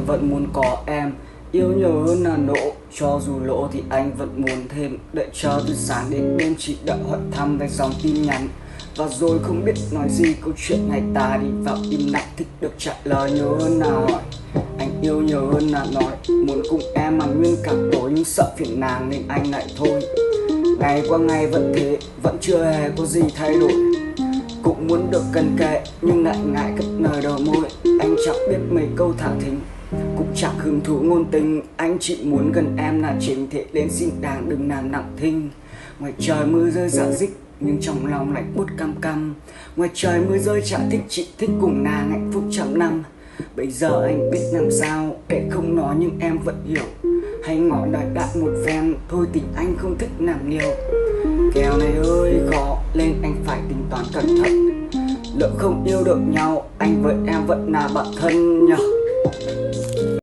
vẫn muốn có em. Yêu nhiều hơn là nỗ, cho dù lỗ thì anh vẫn muốn thêm. Đợi chờ từ sáng đến đêm chỉ đợi hỏi thăm vài dòng tin nhắn. Và rồi không biết nói gì, câu chuyện này ta đi vào im lặng. Thích được trả lời nhiều hơn là hỏi, anh yêu nhiều hơn là nói. Muốn cùng em mà nguyên cả tối nhưng sợ phiền nàng nên anh lại thôi. Ngày qua ngày vẫn thế, vẫn chưa hề có gì thay đổi. Cũng muốn được gần kề nhưng lại ngại cất lời đầu môi. Anh chẳng biết mấy câu thả thính, cũng chẳng hứng thú ngôn tình. Anh chỉ muốn gần em là chính, thế nên xin đàng đừng làm nặng thinh. Ngoài trời mưa rơi rả rích nhưng trong lòng lại buốt cam cam. Ngoài trời mưa rơi chả thích, chị thích cùng nàng hạnh phúc trăm năm. Bây giờ anh biết làm sao để không nói nhưng em vẫn hiểu. Hay ngỏ lời đại một phen, thôi tình anh không thích làm liều. Kèo này hơi khó nên anh phải tính toán cẩn thận. Lỡ không yêu được nhau, anh với em vẫn là bạn thân nhờ.